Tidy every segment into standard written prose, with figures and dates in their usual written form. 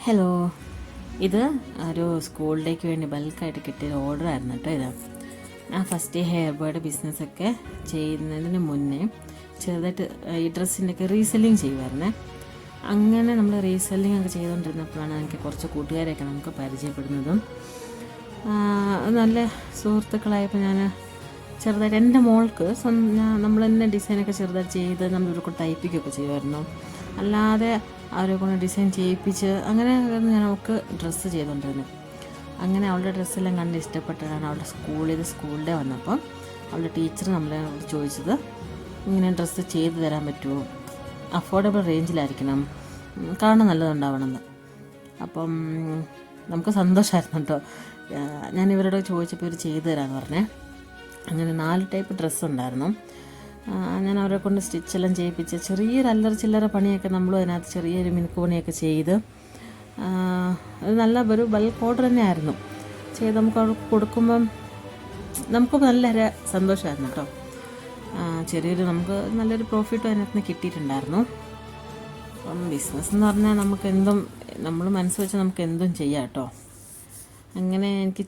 Hello, ഇത് ഒരു സ്കൂളിലേക്ക് വേണ്ടി ബൾക്കായിട്ട് കിട്ടിയൊരു ഓർഡർ ആയിരുന്നു കേട്ടോ. ഇത് ഞാൻ ഫസ്റ്റ് ഹെയർ ബേർഡ് ബിസിനസ്സൊക്കെ ചെയ്യുന്നതിന് മുന്നേ ചെറുതായിട്ട് ഈ ഡ്രസ്സിൻ്റെയൊക്കെ റീസെല്ലിങ് ചെയ്യുമായിരുന്നേ. അങ്ങനെ നമ്മൾ റീസെല്ലിംഗ് ഒക്കെ ചെയ്തുകൊണ്ടിരുന്നപ്പോഴാണ് എനിക്ക് കുറച്ച് കൂട്ടുകാരെയൊക്കെ നമുക്ക് പരിചയപ്പെടുന്നതും നല്ല സുഹൃത്തുക്കളായപ്പോൾ ഞാൻ ചെറുതായിട്ട് എൻ്റെ മോൾക്ക് നമ്മൾ തന്നെ ഡിസൈനൊക്കെ ചെറുതായിട്ട് ചെയ്ത് നമ്മളൊരു കൂടെ തയ്പ്പിക്കുകയൊക്കെ ചെയ്യുമായിരുന്നു. അല്ലാതെ അവരെ കൊണ്ട് ഡിസൈൻ ചെയ്യിപ്പിച്ച് അങ്ങനെ ഞാൻ അവൾക്ക് ഡ്രസ്സ് ചെയ്തുകൊണ്ടിരുന്നത്. അങ്ങനെ അവളുടെ ഡ്രസ്സെല്ലാം കണ്ട് ഇഷ്ടപ്പെട്ടിട്ടാണ് അവളുടെ സ്കൂളിൽ വന്നപ്പം അവളുടെ ടീച്ചർ നമ്മളെ ചോദിച്ചത്, ഇങ്ങനെ ഡ്രസ്സ് ചെയ്ത് തരാൻ പറ്റുമോ, അഫോർഡബിൾ റേഞ്ചിലായിരിക്കണം, കാണാൻ നല്ലതുണ്ടാവണമെന്ന്. അപ്പം നമുക്ക് സന്തോഷമായിരുന്നു കേട്ടോ. ഞാൻ ഇവരോട് ചോദിച്ചപ്പോൾ ഇവർ ചെയ്തു തരാമെന്ന് പറഞ്ഞേ. അങ്ങനെ 4 ടൈപ്പ് ഡ്രസ്സ് ഉണ്ടായിരുന്നു. ഞാൻ അവരെ കൊണ്ട് സ്റ്റിച്ചെല്ലാം ചെയ്യിപ്പിച്ച് ചെറിയൊരു അല്ലറ ചില്ലറ പണിയൊക്കെ നമ്മളും അതിനകത്ത് ചെറിയൊരു മിനുക്ക് പണിയൊക്കെ ചെയ്ത് അത് നല്ല ഒരു ബൾക്ക് ഓർഡർ തന്നെയായിരുന്നു ചെയ്ത് നമുക്ക് അവർക്ക് കൊടുക്കുമ്പം നമുക്ക് നല്ലൊരു സന്തോഷമായിരുന്നു കേട്ടോ. ചെറിയൊരു നമുക്ക് നല്ലൊരു പ്രോഫിറ്റും അതിനകത്ത് നിന്ന് കിട്ടിയിട്ടുണ്ടായിരുന്നു. അപ്പം ബിസിനസ് എന്ന് പറഞ്ഞാൽ നമുക്ക് എന്തും നമ്മൾ മനസ്സ് വെച്ച് നമുക്ക് എന്തും ചെയ്യാം കേട്ടോ. അങ്ങനെ എനിക്ക്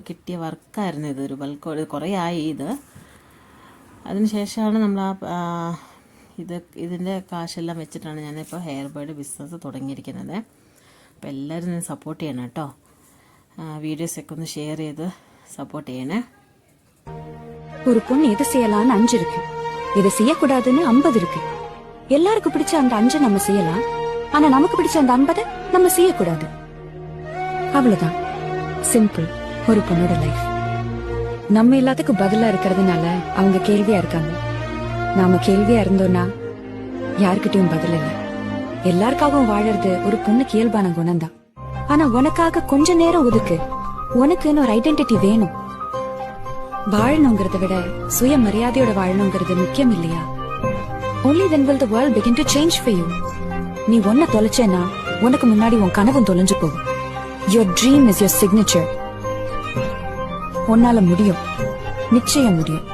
കിട്ടിയ വർക്കായിരുന്നു ഇതൊരു ബൾക്ക് ഓർഡർ. കുറേ ആയി ഇത്. അതിനുശേഷമാണ് നമ്മൾ ഇതിൻ്റെ കാശെല്ലാം വെച്ചിട്ടാണ് ഞാനിപ്പോൾ ഹെയർ ബേർഡ് ബിസിനസ് തുടങ്ങിയിരിക്കുന്നത്. അപ്പോൾ എല്ലാവരും ഞാൻ സപ്പോർട്ട് ചെയ്യണം കേട്ടോ. വീഡിയോസൊക്കെ ഒന്ന് ഷെയർ ചെയ്ത് സപ്പോർട്ട് ചെയ്യണേ. ஒரு பொண்ணு எது செய்யலாம்னு 5 இருக்கு, இதை செய்யக்கூடாதுன்னு 50 இருக்கு. எல்லாருக்கும் பிடிச்ச அந்த 5 நம்ம செய்யலாம், ஆனா நமக்கு பிடிச்ச அந்த 50 நம்ம செய்யக்கூடாது. அவ்வளவுதான், சிம்பிள் ஒரு பொண்ணோட லைஃப். நம்ம எல்லாத்துக்கும் பதிலா இருக்கிறதுனால அவங்க கேள்வியா இருக்காங்க. நாம கேள்வியா இருந்தோம்னா யாருக்கிட்டையும் பதில் இல்ல. எல்லாருக்காகவும் வாழறது ஒரு பொண்ணுக்கு இயல்பான குணம்தான். ஆனா உனக்காக கொஞ்ச நேரம் ஒதுக்கு. உனக்குன்னு ஒரு ஐடென்டிட்டி வேணும். வாழணுங்கிறத விட சுயமரியாதையோட வாழணுங்கிறது முக்கியம் இல்லையா? Only then will the world begin to change for you. நீ ஒன்ன தொலைச்சேன்னா உனக்கு முன்னாடி உன் கனவும் தொலைஞ்சு போகும். Your dream is your signature. உன்னால முடியும், நிச்சயம் முடியும்.